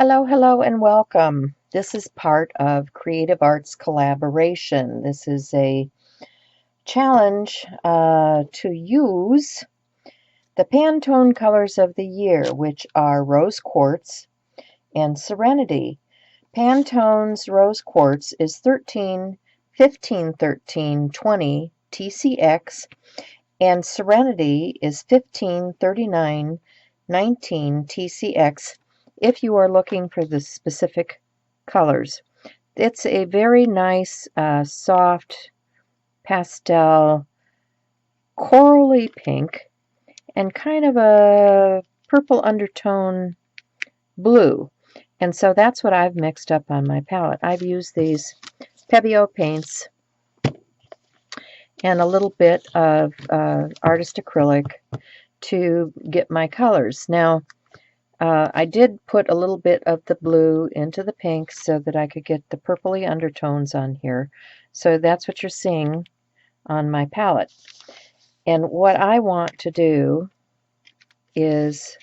Hello, hello, and welcome. This is part of Creative Arts Collaboration. This is a challenge to use the Pantone colors of the year, which are Rose Quartz and Serenity. Pantone's Rose Quartz is 13, 15, 13, 20 TCX, and Serenity is 15, 39, 19 TCX if you are looking for the specific colors. It's a very nice, soft pastel corally pink and kind of a purple undertone blue. And so that's what I've mixed up on my palette. I've used these Pebeo paints and a little bit of artist acrylic to get my colors. Now, I did put a little bit of the blue into the pink so that I could get the purpley undertones on here. So that's what you're seeing on my palette. And what I want to do is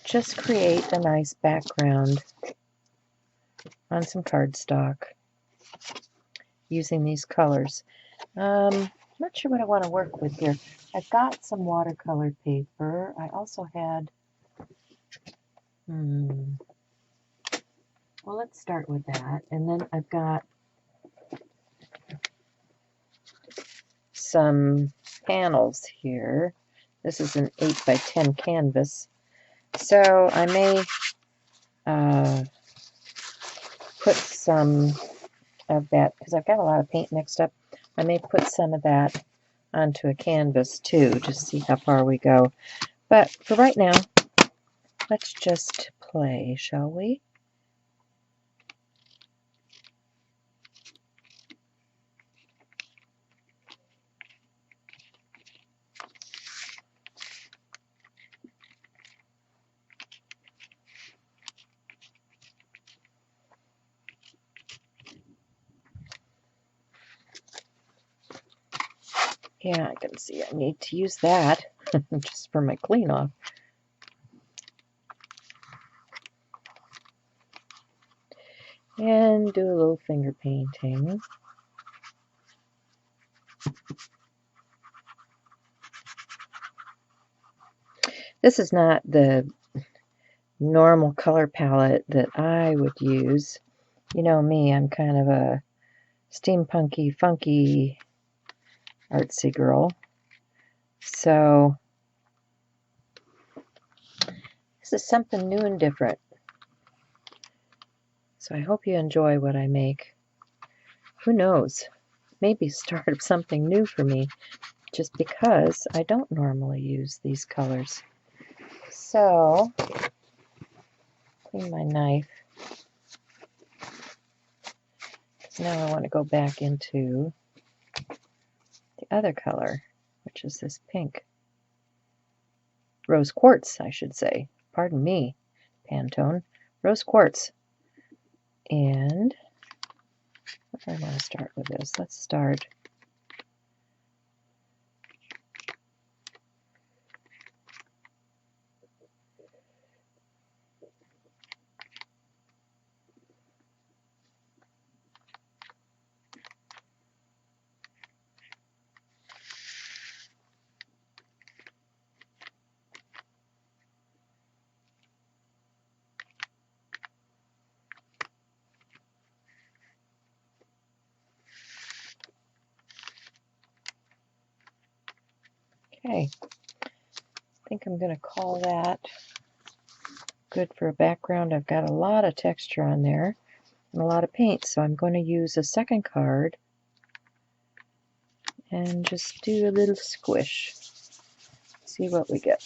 just create a nice background on some cardstock using these colors. Not sure what I want to work with here. I've got some watercolor paper. I also had, well, let's start with that. And then I've got some panels here. This is an 8 by 10 canvas. So I may put some of that, because I've got a lot of paint mixed up, I may put some of that onto a canvas too, just see how far we go. But for right now, let's just play, shall we? Yeah, I can see I need to use that just for my clean off. And do a little finger painting. This is not the normal color palette that I would use. You know me, I'm kind of a steampunky, funky, artsy girl. So this is something new and different. So I hope you enjoy what I make. Who knows? Maybe start something new for me, just because I don't normally use these colors. So, clean my knife. Because now I want to go back into the other color, which is this pink. Rose quartz, I should say. Pardon me, Pantone. Rose quartz. And I want to start with this. Let's start. Okay. I think I'm going to call that good for a background. I've got a lot of texture on there and a lot of paint, so I'm going to use a second card and just do a little squish. See what we get.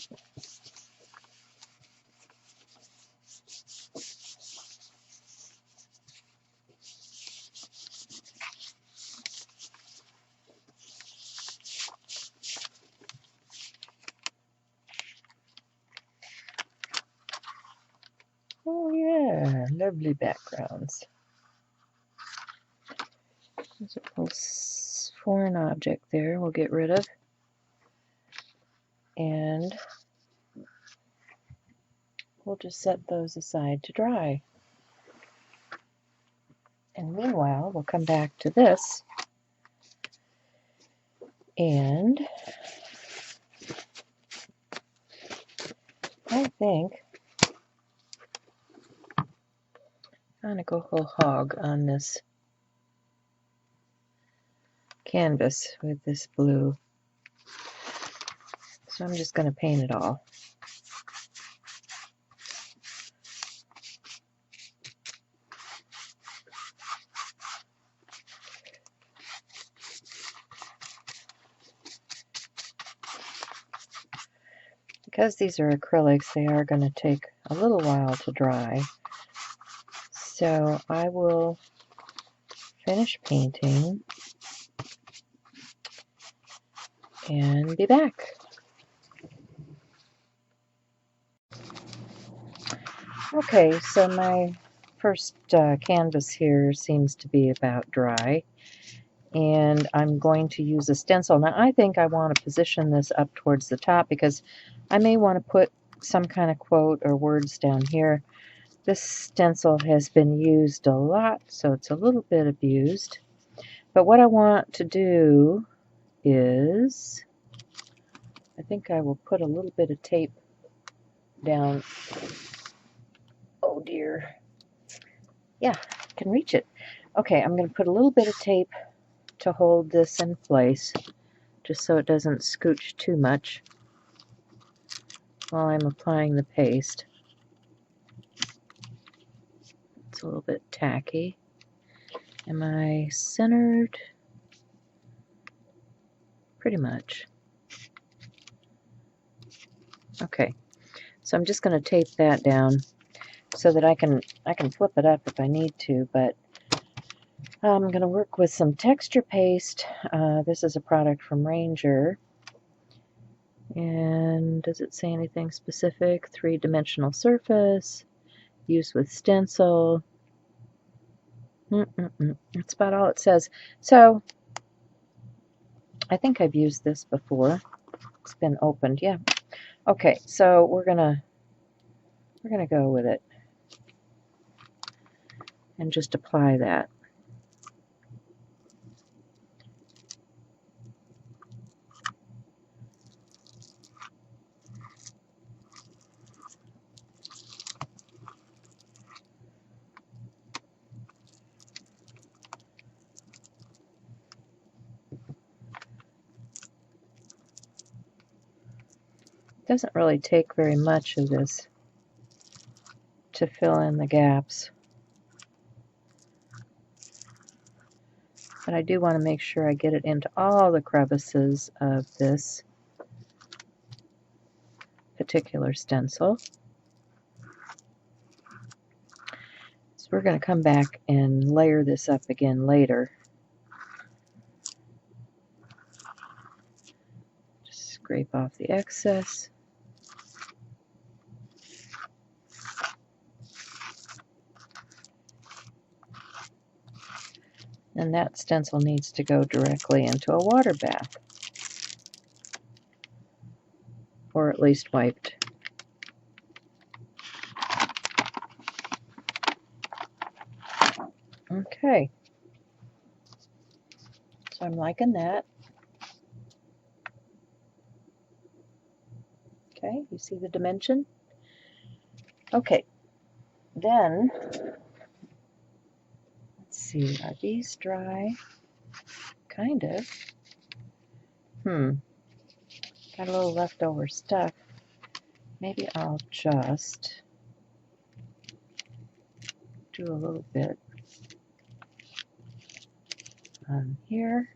Oh yeah, lovely backgrounds. There's a little foreign object there we'll get rid of. And we'll just set those aside to dry. And meanwhile, we'll come back to this and I think I'm going to go whole hog on this canvas with this blue. So I'm just going to paint it all. Because these are acrylics, they are going to take a little while to dry. So I will finish painting and be back. Okay, so my first canvas here seems to be about dry. And I'm going to use a stencil. Now I think I want to position this up towards the top because I may want to put some kind of quote or words down here. This stencil has been used a lot, so it's a little bit abused. But what I want to do is, I think I will put a little bit of tape down. Oh dear. Yeah, I can reach it. Okay, I'm going to put a little bit of tape to hold this in place, just so it doesn't scooch too much while I'm applying the paste. It's a little bit tacky. Am I centered? Pretty much. Okay, so I'm just going to tape that down so that I can flip it up if I need to, but I'm going to work with some texture paste. This is a product from Ranger. And does it say anything specific? 3-dimensional surface, use with stencil. That's about all it says. So I think I've used this before. It's been opened, yeah. Okay, so we're gonna go with it and just apply that. It doesn't really take very much of this to fill in the gaps. But I do want to make sure I get it into all the crevices of this particular stencil. So we're going to come back and layer this up again later. Just scrape off the excess. And that stencil needs to go directly into a water bath. Or at least wiped. Okay. So I'm liking that. Okay, you see the dimension? Okay. Then, let's see, are these dry? Kind of. Got a little leftover stuff. Maybe I'll just do a little bit on here.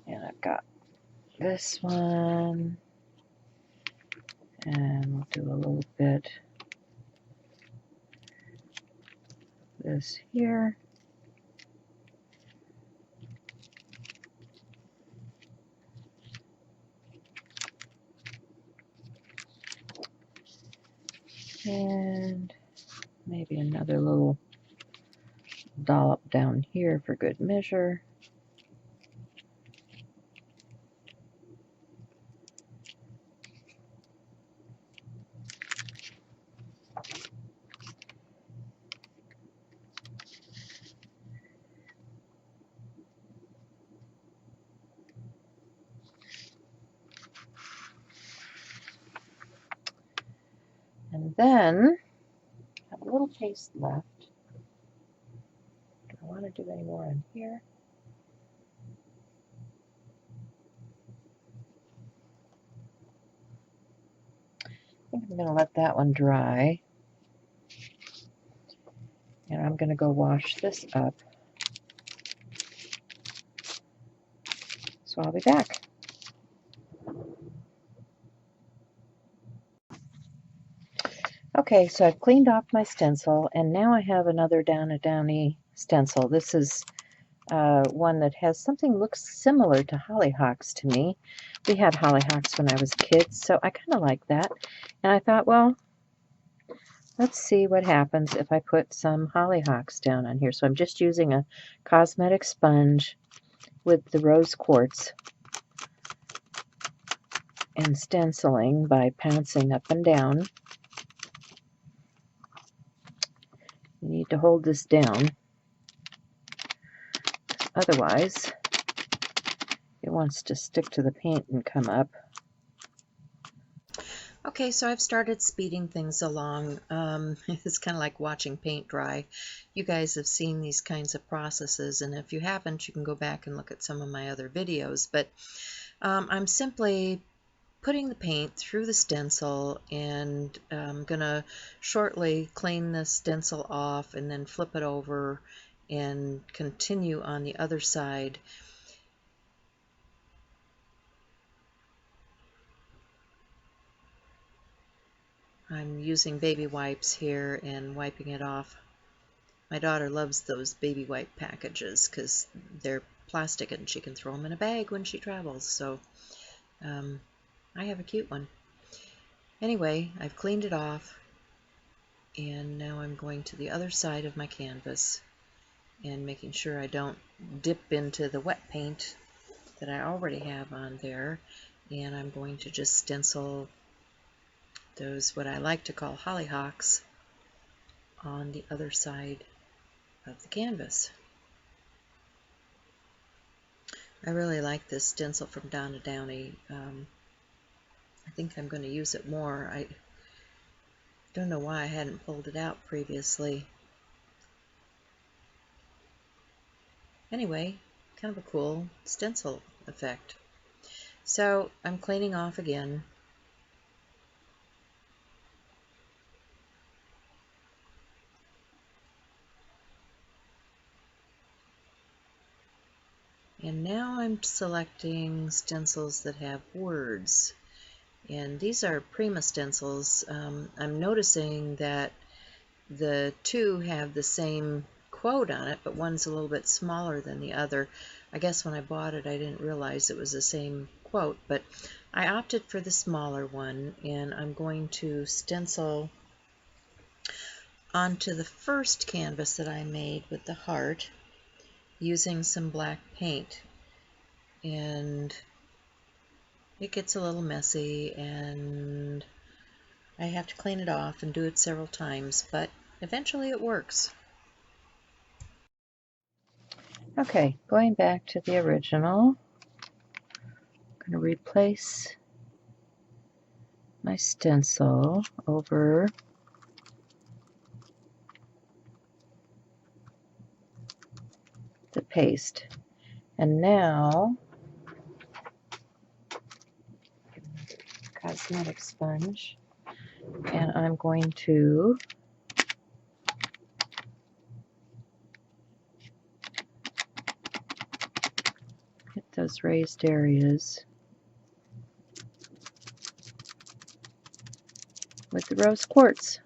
And I've got this one. And we'll do a little bit this here. And maybe another little dollop down here for good measure. Then I have a little paste left. Do I want to do any more in here? I think I'm going to let that one dry. And I'm going to go wash this up. So I'll be back. Okay, so I've cleaned off my stencil, and now I have another Downy stencil. This is one that has something looks similar to hollyhocks to me. We had hollyhocks when I was a kid, so I kind of like that. And I thought, well, let's see what happens if I put some hollyhocks down on here. So I'm just using a cosmetic sponge with the rose quartz and stenciling by pouncing up and down. You need to hold this down, otherwise it wants to stick to the paint and come up. Okay, so I've started speeding things along. It's kind of like watching paint dry. You guys have seen these kinds of processes, and if you haven't, you can go back and look at some of my other videos. But I'm simply putting the paint through the stencil, and I'm going to shortly clean the stencil off and then flip it over and continue on the other side. I'm using baby wipes here and wiping it off. My daughter loves those baby wipe packages because they're plastic and she can throw them in a bag when she travels. So I have a cute one. Anyway, I've cleaned it off, and now I'm going to the other side of my canvas and making sure I don't dip into the wet paint that I already have on there. And I'm going to just stencil those, what I like to call hollyhocks, on the other side of the canvas. I really like this stencil from Downy. I think I'm going to use it more. I don't know why I hadn't pulled it out previously. Anyway, kind of a cool stencil effect. So I'm cleaning off again. And now I'm selecting stencils that have words. And these are Prima stencils. I'm noticing that the two have the same quote on it, but one's a little bit smaller than the other. I guess when I bought it I didn't realize it was the same quote, but I opted for the smaller one, and I'm going to stencil onto the first canvas that I made with the heart using some black paint. And it gets a little messy and I have to clean it off and do it several times, but eventually it works. Okay, going back to the original, I'm going to replace my stencil over the paste. And now, cosmetic sponge, and I'm going to hit those raised areas with the rose quartz.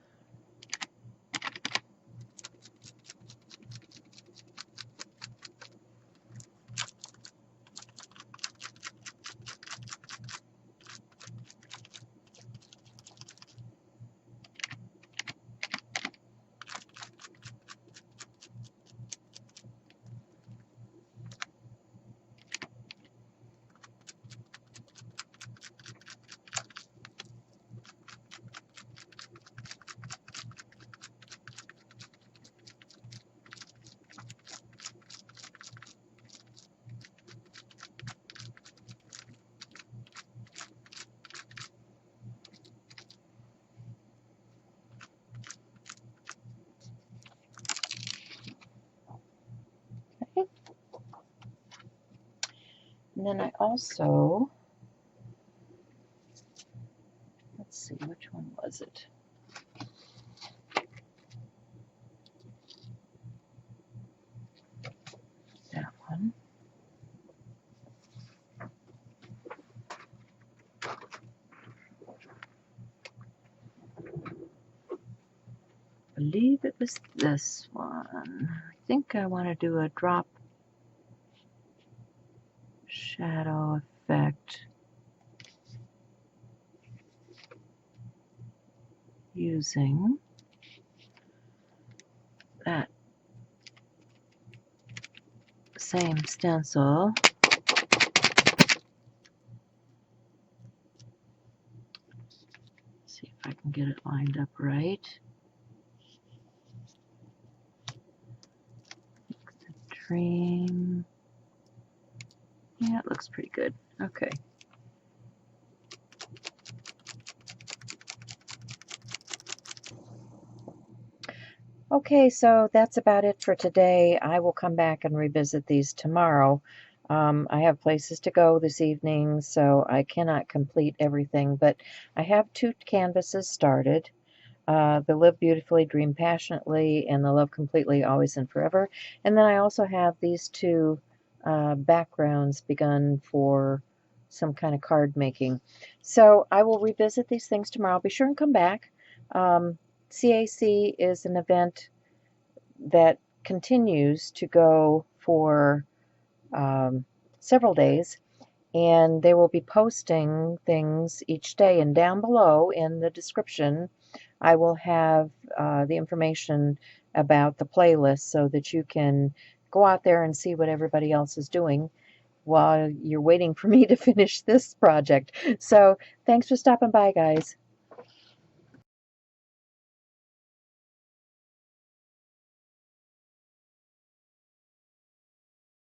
And then I also, let's see, which one was it? That one. I believe it was this one. I think I want to do a drop shadow effect using that same stencil. See if I can get it lined up right. Dream. Yeah, it looks pretty good. Okay. Okay, so that's about it for today. I will come back and revisit these tomorrow. I have places to go this evening, so I cannot complete everything, but I have 2 canvases started. The Live Beautifully, Dream Passionately, and the Love Completely, Always and Forever. And then I also have these 2 backgrounds begun for some kind of card making. So I will revisit these things tomorrow. Be sure and come back. CAC is an event that continues to go for several days, and they will be posting things each day. And down below in the description, I will have the information about the playlist so that you can go out there and see what everybody else is doing while you're waiting for me to finish this project. So thanks for stopping by, guys.